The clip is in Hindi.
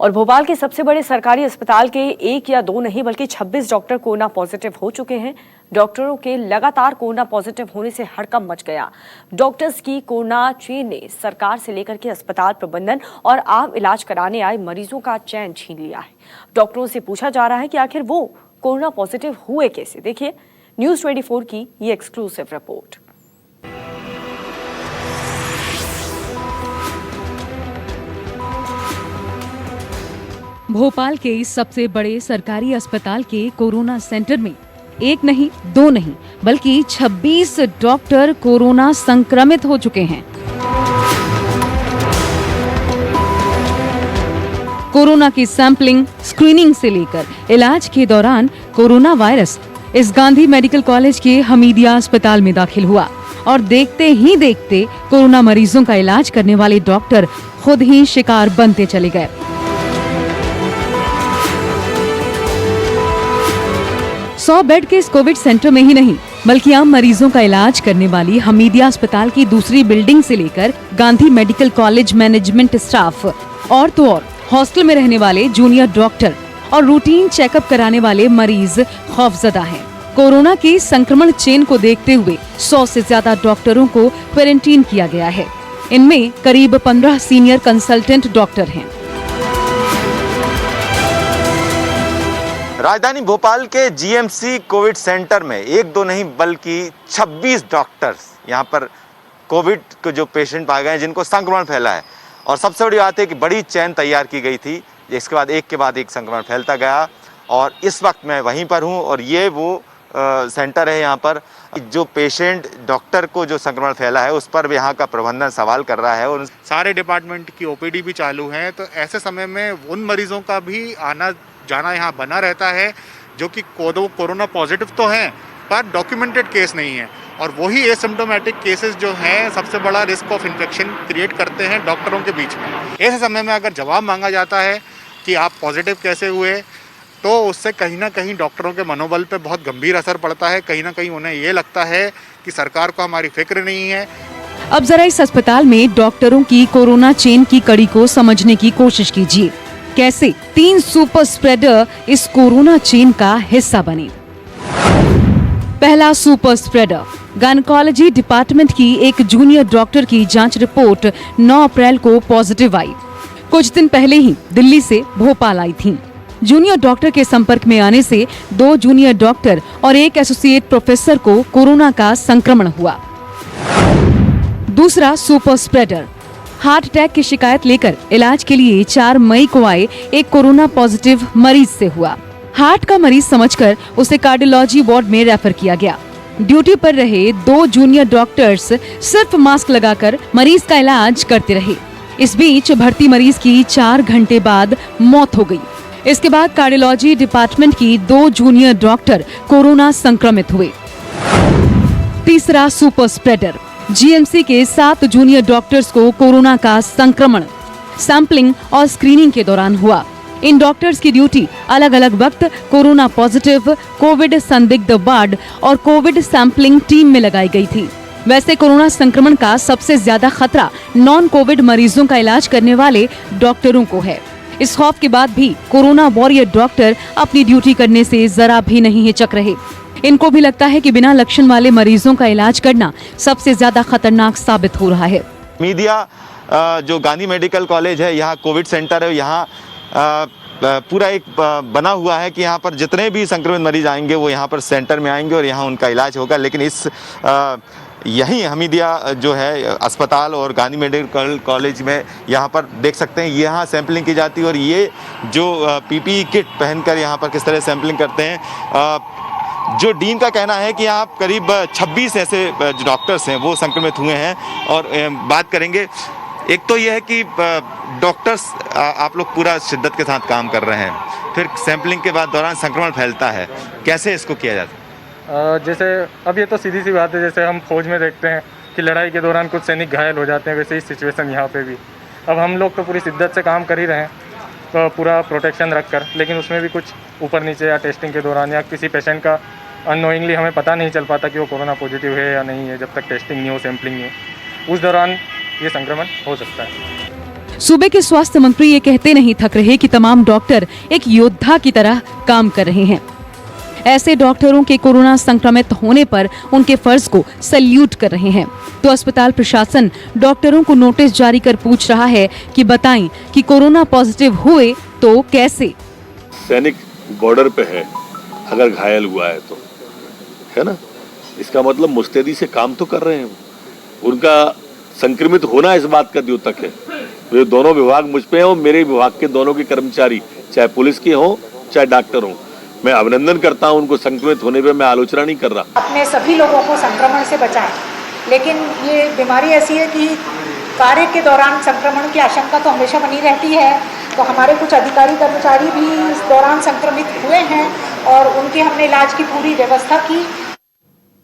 और भोपाल के सबसे बड़े सरकारी अस्पताल के एक या दो नहीं बल्कि 26 डॉक्टर कोरोना पॉजिटिव हो चुके हैं। डॉक्टरों के लगातार कोरोना पॉजिटिव होने से हड़कंप मच गया। डॉक्टर्स की कोरोना चेन ने सरकार से लेकर के अस्पताल प्रबंधन और आम इलाज कराने आए मरीजों का चैन छीन लिया है। डॉक्टरों से पूछा जा रहा है कि आखिर वो कोरोना पॉजिटिव हुए कैसे। देखिए न्यूज़ 24 की ये एक्सक्लूसिव रिपोर्ट। भोपाल के इस सबसे बड़े सरकारी अस्पताल के कोरोना सेंटर में एक नहीं दो नहीं बल्कि 26 डॉक्टर कोरोना संक्रमित हो चुके हैं। कोरोना की सैंपलिंग, स्क्रीनिंग से लेकर इलाज के दौरान कोरोना वायरस इस गांधी मेडिकल कॉलेज के हमीदिया अस्पताल में दाखिल हुआ और देखते ही देखते कोरोना मरीजों का इलाज करने वाले डॉक्टर खुद ही शिकार बनते चले गए। सौ बेड के इस कोविड सेंटर में ही नहीं बल्कि आम मरीजों का इलाज करने वाली हमीदिया अस्पताल की दूसरी बिल्डिंग से लेकर Gandhi medical college management staff और तो और हॉस्टल में रहने वाले जूनियर डॉक्टर और रूटीन चेकअप कराने वाले मरीज खौफजदा हैं। कोरोना की संक्रमण चेन को देखते हुए 100 से ज्यादा डॉक्टरों को क्वारंटीन किया गया है। इनमें करीब 15 सीनियर कंसल्टेंट डॉक्टर हैं। राजधानी भोपाल के जीएमसी कोविड सेंटर में एक दो नहीं बल्कि 26 डॉक्टर्स यहाँ पर कोविड के जो पेशेंट पाए गए हैं जिनको संक्रमण फैला है। और सबसे बड़ी बात है कि बड़ी चेन तैयार की गई थी, इसके बाद एक संक्रमण फैलता गया। और इस वक्त मैं वहीं पर हूँ और ये वो सेंटर है यहाँ पर जो पेशेंट डॉक्टर को जो संक्रमण फैला है उस पर यहाँ का प्रबंधन सवाल कर रहा है। और सारे डिपार्टमेंट की ओपीडी भी चालू है, तो ऐसे समय में उन मरीजों का भी आना जाना यहाँ बना रहता है जो कि कोरोना पॉजिटिव तो हैं पर डॉक्यूमेंटेड केस नहीं है। और वही एसिम्प्टोमेटिक केसेस जो हैं सबसे बड़ा रिस्क ऑफ इन्फेक्शन क्रिएट करते हैं डॉक्टरों के बीच में। ऐसे समय में अगर जवाब मांगा जाता है कि आप पॉजिटिव कैसे हुए, तो उससे कहीं ना कहीं डॉक्टरों के मनोबल पे बहुत गंभीर असर पड़ता है। कहीं ना कहीं उन्हें ये लगता है कि सरकार को हमारी फिक्र नहीं है। अब जरा इस अस्पताल में डॉक्टरों की कोरोना चेन की कड़ी को समझने की कोशिश कीजिए। कैसे 3 सुपर स्प्रेडर इस कोरोना चेन का हिस्सा बने। पहला सुपर स्प्रेडर गायनेकोलॉजी डिपार्टमेंट की एक जूनियर डॉक्टर की जांच रिपोर्ट 9 अप्रैल को पॉजिटिव आई। कुछ दिन पहले ही दिल्ली से भोपाल आई थी। जूनियर डॉक्टर के संपर्क में आने से 2 जूनियर डॉक्टर और एक एसोसिएट प्रोफेसर को कोरोना का संक्रमण हुआ। दूसरा सुपर स्प्रेडर हार्ट अटैक की शिकायत लेकर इलाज के लिए 4 मई को आए एक कोरोना पॉजिटिव मरीज से हुआ। हार्ट का मरीज समझकर उसे कार्डियोलॉजी वार्ड में रेफर किया गया। ड्यूटी पर रहे 2 जूनियर डॉक्टर्स सिर्फ मास्क लगाकर मरीज का इलाज करते रहे। इस बीच भर्ती मरीज की 4 घंटे बाद मौत हो गई। इसके बाद कार्डियोलॉजी डिपार्टमेंट की 2 जूनियर डॉक्टर कोरोना संक्रमित हुए। तीसरा सुपर स्प्रेडर जीएमसी के 7 जूनियर डॉक्टर्स को कोरोना का संक्रमण सैंपलिंग और स्क्रीनिंग के दौरान हुआ। इन डॉक्टर्स की ड्यूटी अलग अलग वक्त कोरोना पॉजिटिव, कोविड संदिग्ध वार्ड और कोविड सैंपलिंग टीम में लगाई गई थी। वैसे कोरोना संक्रमण का सबसे ज्यादा खतरा नॉन कोविड मरीजों का इलाज करने वाले डॉक्टरों को है। इस खौफ के बाद भी कोरोना वॉरियर डॉक्टर अपनी ड्यूटी करने से जरा भी नहीं हिचक रहे। इनको भी लगता है कि बिना लक्षण वाले मरीजों का इलाज करना सबसे ज्यादा खतरनाक साबित हो रहा है। मीडिया जो गांधी मेडिकल कॉलेज है, यहाँ कोविड सेंटर है, यहाँ पूरा एक बना हुआ है कि यहाँ पर जितने भी संक्रमित मरीज आएंगे वो यहाँ पर सेंटर में आएंगे और यहाँ उनका इलाज होगा। लेकिन इस यहीं हमीदिया जो है अस्पताल और गांधी मेडिकल कॉलेज में यहाँ पर देख सकते हैं यहाँ सैंपलिंग की जाती है। और ये जो पीपीई किट पहनकर यहाँ पर किस तरह सैंपलिंग करते हैं। जो डीन का कहना है कि यहाँ करीब 26 ऐसे डॉक्टर्स हैं वो संक्रमित हुए हैं। और बात करेंगे, एक तो ये है कि डॉक्टर्स आप लोग पूरा शिद्दत के साथ काम कर रहे हैं, फिर सैंपलिंग के बाद दौरान संक्रमण फैलता है, कैसे इसको किया जाता है? जैसे अब ये तो सीधी सी बात है, जैसे हम फौज में देखते हैं कि लड़ाई के दौरान कुछ सैनिक घायल हो जाते हैं, वैसे ही सिचुएशन यहाँ पे भी। अब हम लोग तो पूरी शिद्दत से काम कर ही रहे हैं, तो पूरा प्रोटेक्शन रख कर, लेकिन उसमें भी कुछ ऊपर नीचे या टेस्टिंग के दौरान या किसी पेशेंट का अननोइंगली हमें पता नहीं चल पाता कि वो कोरोना पॉजिटिव है या नहीं है, जब तक टेस्टिंग नहीं हो, सैम्पलिंग नहीं हो, उस दौरान ये संक्रमण हो सकता है। सूबे के स्वास्थ्य मंत्री ये कहते नहीं थक रहे कि तमाम डॉक्टर एक योद्धा की तरह काम कर रहे हैं। ऐसे डॉक्टरों के कोरोना संक्रमित होने पर उनके फर्ज को सैल्यूट कर रहे हैं। तो अस्पताल प्रशासन डॉक्टरों को नोटिस जारी कर पूछ रहा है कि बताएं कि कोरोना पॉजिटिव हुए तो कैसे। सैनिक बॉर्डर पे है, अगर घायल हुआ है तो, है ना, इसका मतलब मुस्तैदी से काम तो कर रहे हैं। उनका संक्रमित होना इस बात का द्योतक है। वे दोनों विभाग मुझ पे हैं और मेरे विभाग के दोनों के कर्मचारी, चाहे पुलिस के हों चाहे डॉक्टर हों, मैं अभिनंदन करता हूं उनको। संक्रमित होने पे मैं आलोचना नहीं कर रहा। अपने सभी लोगों को संक्रमण से बचाएं, लेकिन ये बीमारी ऐसी है कि कार्य के दौरान संक्रमण की आशंका तो हमेशा बनी रहती है। तो हमारे कुछ अधिकारी कर्मचारी भी इस दौरान संक्रमित हुए हैं और उनके हमने इलाज की पूरी व्यवस्था की।